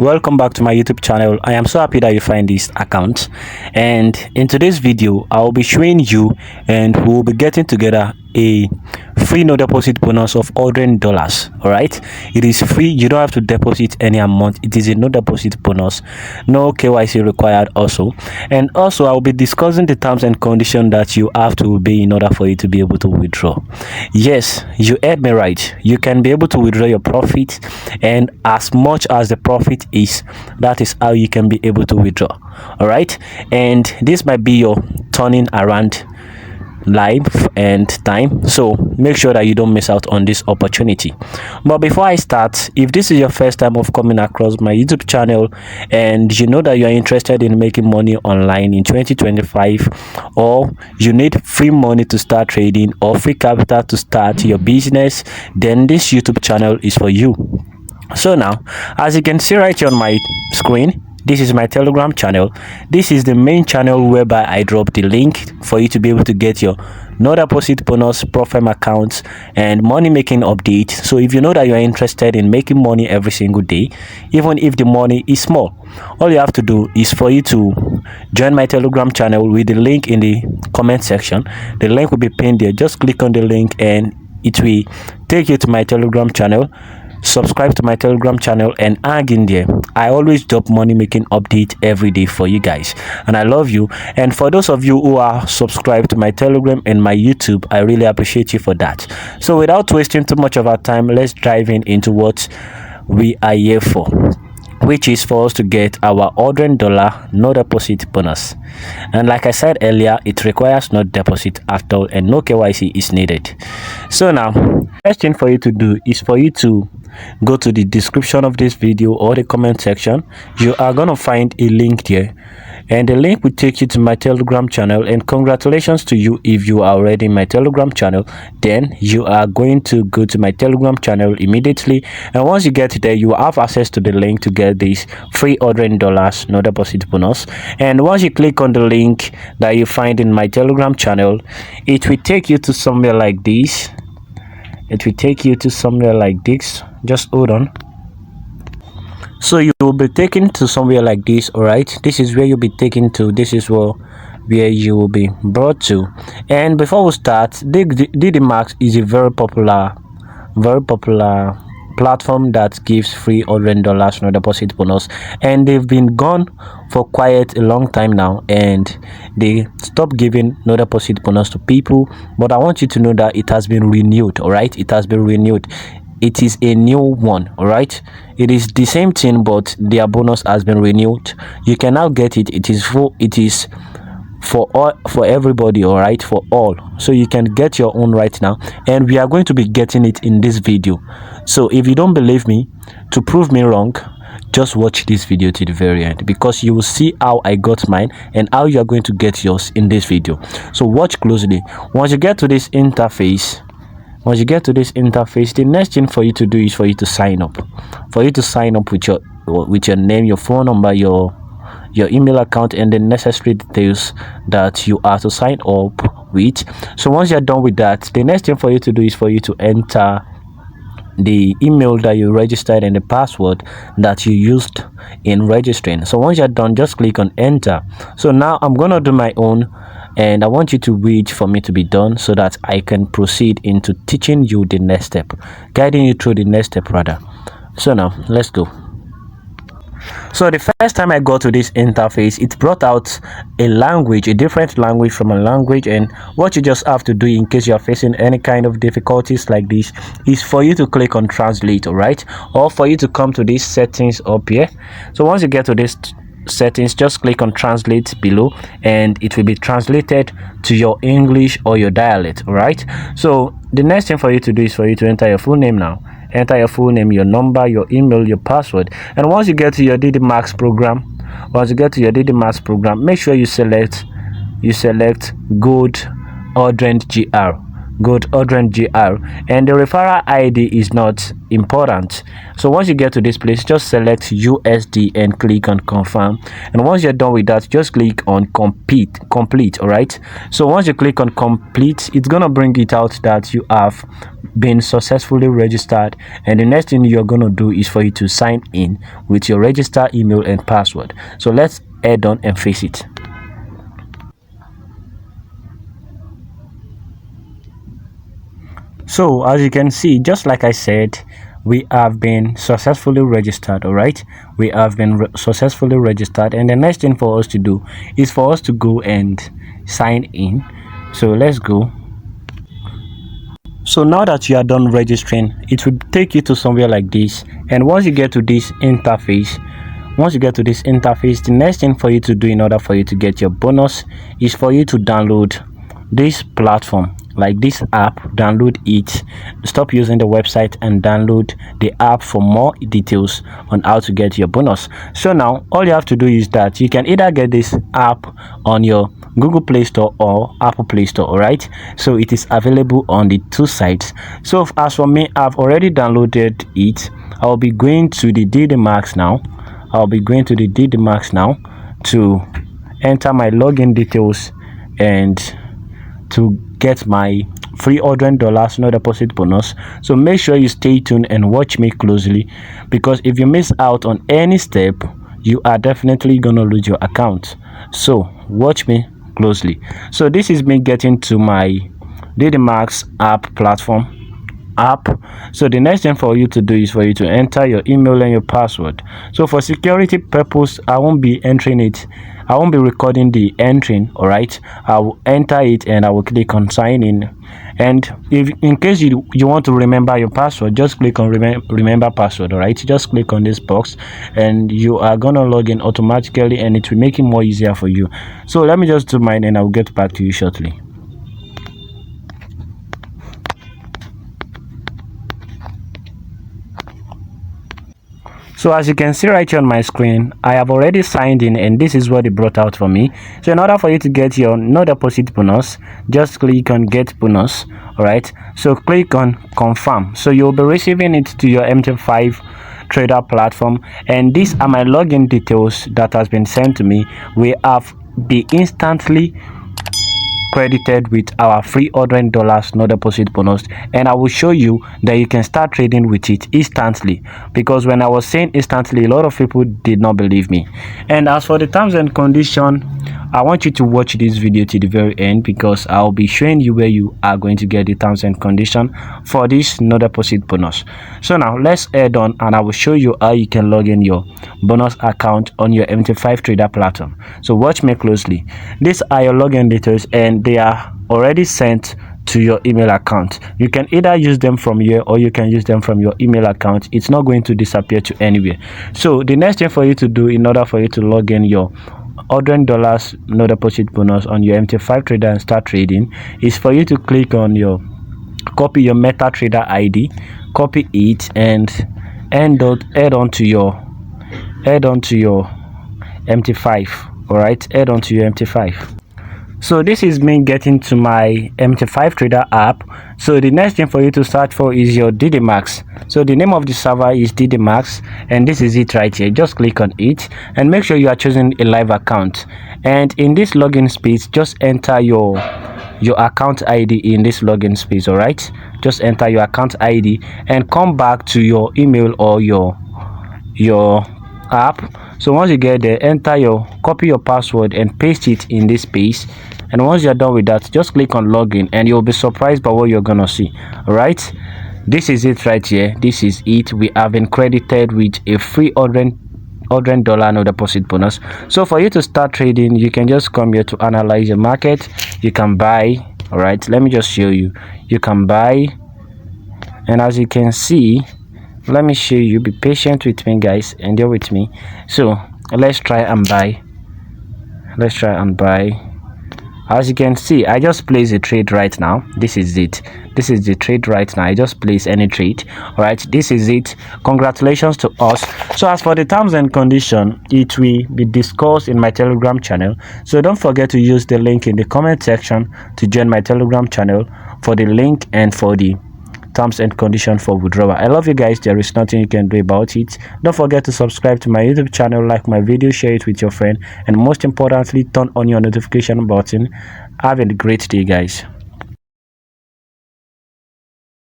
Welcome back to my YouTube channel. I am so happy that you find this account, and in today's video I'll be showing you and we'll be getting together a free no deposit bonus of $100. All right, it is free. You don't have to deposit any amount. It is a no deposit bonus, no KYC required also. And also I'll be discussing the terms and conditions that you have to obey in order for you to be able to withdraw. Yes, you heard me right. You can be able to withdraw your profit, and as much as the profit is, that is how you can be able to withdraw. All right, and this might be your turning around life and time, so make sure that you don't miss out on this opportunity. But before I start, if this is your first time of coming across my YouTube channel and you know that you are interested in making money online in 2025, or you need free money to start trading or free capital to start your business, then this YouTube channel is for you. So now, as you can see right here on my screen, this is my Telegram channel. This is the main channel whereby I drop the link for you to be able to get your no deposit bonus, profile accounts, and money making update. So if you know that you are interested in making money every single day, even if the money is small, all you have to do is for you to join my Telegram channel with the link in the comment section. The link will be pinned there. Just click on the link and it will take you to my Telegram channel. Subscribe to my Telegram channel and hang in there. I always drop money making update every day for you guys, and I love you. And for those of you who are subscribed to my Telegram and my YouTube, I really appreciate you for that. So without wasting too much of our time, let's dive into what we are here for, which is for us to get our $100 no deposit bonus. And like I said earlier, it requires no deposit at all and no KYC is needed. So now, first thing for you to do is for you to go to the description of this video or the comment section. You are going to find a link there, and the link will take you to my Telegram channel. And congratulations to you if you are already in my Telegram channel. Then you are going to go to my Telegram channel immediately, and once you get there, you have access to the link to get this free $100 no deposit bonus. And once you click on the link that you find in my Telegram channel, it will take you to somewhere like this. Just hold on. So you will be taken to somewhere like this. All right, this is where you'll be taken to. This is where you will be brought to. And before we start, DDMax is a very popular platform that gives free $100 no deposit bonus, and they've been gone for quite a long time now, and they stopped giving no deposit bonus to people. But I want you to know that it has been renewed. All right, it has been renewed. It is a new one. All right, it is the same thing, but their bonus has been renewed. You can now get it. It is for all, for everybody. All right, for all. So you can get your own right now, and we are going to be getting it in this video. So if you don't believe me, to prove me wrong, just watch this video to the very end, because you will see how I got mine and how you are going to get yours in this video. So watch closely. Once you get to this interface, the next thing for you to do is for you to sign up. With your name, your phone number, your email account, and the necessary details that you are to sign up with. So once you're done with that, the next thing for you to do is for you to enter the email that you registered and the password that you used in registering. So once you're done, just click on enter. So now I'm gonna do my own, and I want you to wait for me to be done so that I can proceed into teaching you the next step, guiding you through the next step rather. So now let's go. So the first time I got to this interface, it brought out a language, a different language from a language, and what you just have to do in case you are facing any kind of difficulties like this is for you to click on translate. All right, or for you to come to these settings up here. So once you get to this settings, just click on translate below, and it will be translated to your English or your dialect. All right, so the next thing for you to do is for you to enter your full name. Now enter your full name, your number, your email, your password. And once you get to your DDMax program, make sure you select Gold Urgent GR, and the referral ID is not important. So once you get to this place, just select USD and click on confirm. And once you're done with that, just click on complete. All right, so once you click on complete, it's gonna bring it out that you have been successfully registered, and the next thing you're going to do is for you to sign in with your registered email and password. So let's head on and face it. So as you can see, just like I said, we have been successfully registered. All right, we have been successfully registered, and the next thing for us to do is for us to go and sign in. So let's go. So now that you are done registering, it will take you to somewhere like this, and once you get to this interface, the next thing for you to do in order for you to get your bonus is for you to download this platform, like this app. Download it, stop using the website and download the app for more details on how to get your bonus. So now all you have to do is that you can either get this app on your Google Play Store or Apple Play Store. All right, so it is available on the two sites. So as for me, I've already downloaded it. I'll be going to the DD Max now. To enter my login details and to get my free $100 no deposit bonus. So make sure you stay tuned and watch me closely, because if you miss out on any step, you are definitely gonna lose your account. So watch me closely. So this is me getting to my DD Max app platform. So the next thing for you to do is for you to enter your email and your password. So for security purpose, I won't be entering it. I won't be recording the entering. All right, I will enter it and I will click on sign in. And if in case you want to remember your password, just click on remember password. All right, just click on this box and you are gonna log in automatically, and it will make it more easier for you. So let me just do mine and I will get back to you shortly. So as you can see right here on my screen, I have already signed in, and this is what it brought out for me. So in order for you to get your no deposit bonus, just click on get bonus. All right, so click on confirm. So you'll be receiving it to your MT5 trader platform, and these are my login details that has been sent to me. We have been instantly credited with our free $100 no deposit bonus, and I will show you that you can start trading with it instantly, because when I was saying instantly, a lot of people did not believe me. And as for the terms and condition, I want you to watch this video to the very end, because I'll be showing you where you are going to get the terms and condition for this no deposit bonus. So now let's head on and I will show you how you can log in your bonus account on your MT5 trader platform. So watch me closely. These are your login details, and they are already sent to your email account. You can either use them from here or you can use them from your email account. It's not going to disappear to anywhere. So the next thing for you to do in order for you to log in your $100 no deposit bonus on your MT5 trader and start trading is for you to click on your copy your MetaTrader ID, copy it, and add on to your MT5. All right, add on to your MT5. So this is me getting to my MT5 trader app. So the next thing for you to search for is your DD Max. So the name of the server is DD Max, and this is it right here. Just click on it and make sure you are choosing a live account. And in this login space, just enter your account ID in this login space. All right, just enter your account ID and come back to your email or your app. So once you get there, copy your password and paste it in this space. And once you're done with that, just click on login and you'll be surprised by what you're gonna see. All right, this is it right here. This is it. We have been credited with a free $100 no deposit bonus. So for you to start trading, you can just come here to analyze your market. You can buy. All right, let me just show you. You can buy, and as you can see, let me show you. Be patient with me, guys, and deal with me. So let's try and buy. As you can see, I just place a trade right now. This is it. This is the trade right now. I just place any trade. All right, this is it. Congratulations to us. So as for the terms and condition, it will be discussed in my Telegram channel. So don't forget to use the link in the comment section to join my Telegram channel for the link and for the terms and conditions for withdrawal. I love you guys. There is nothing you can do about it. Don't forget to subscribe to my YouTube channel, like my video, share it with your friend, and most importantly, turn on your notification button. Have a great day, guys.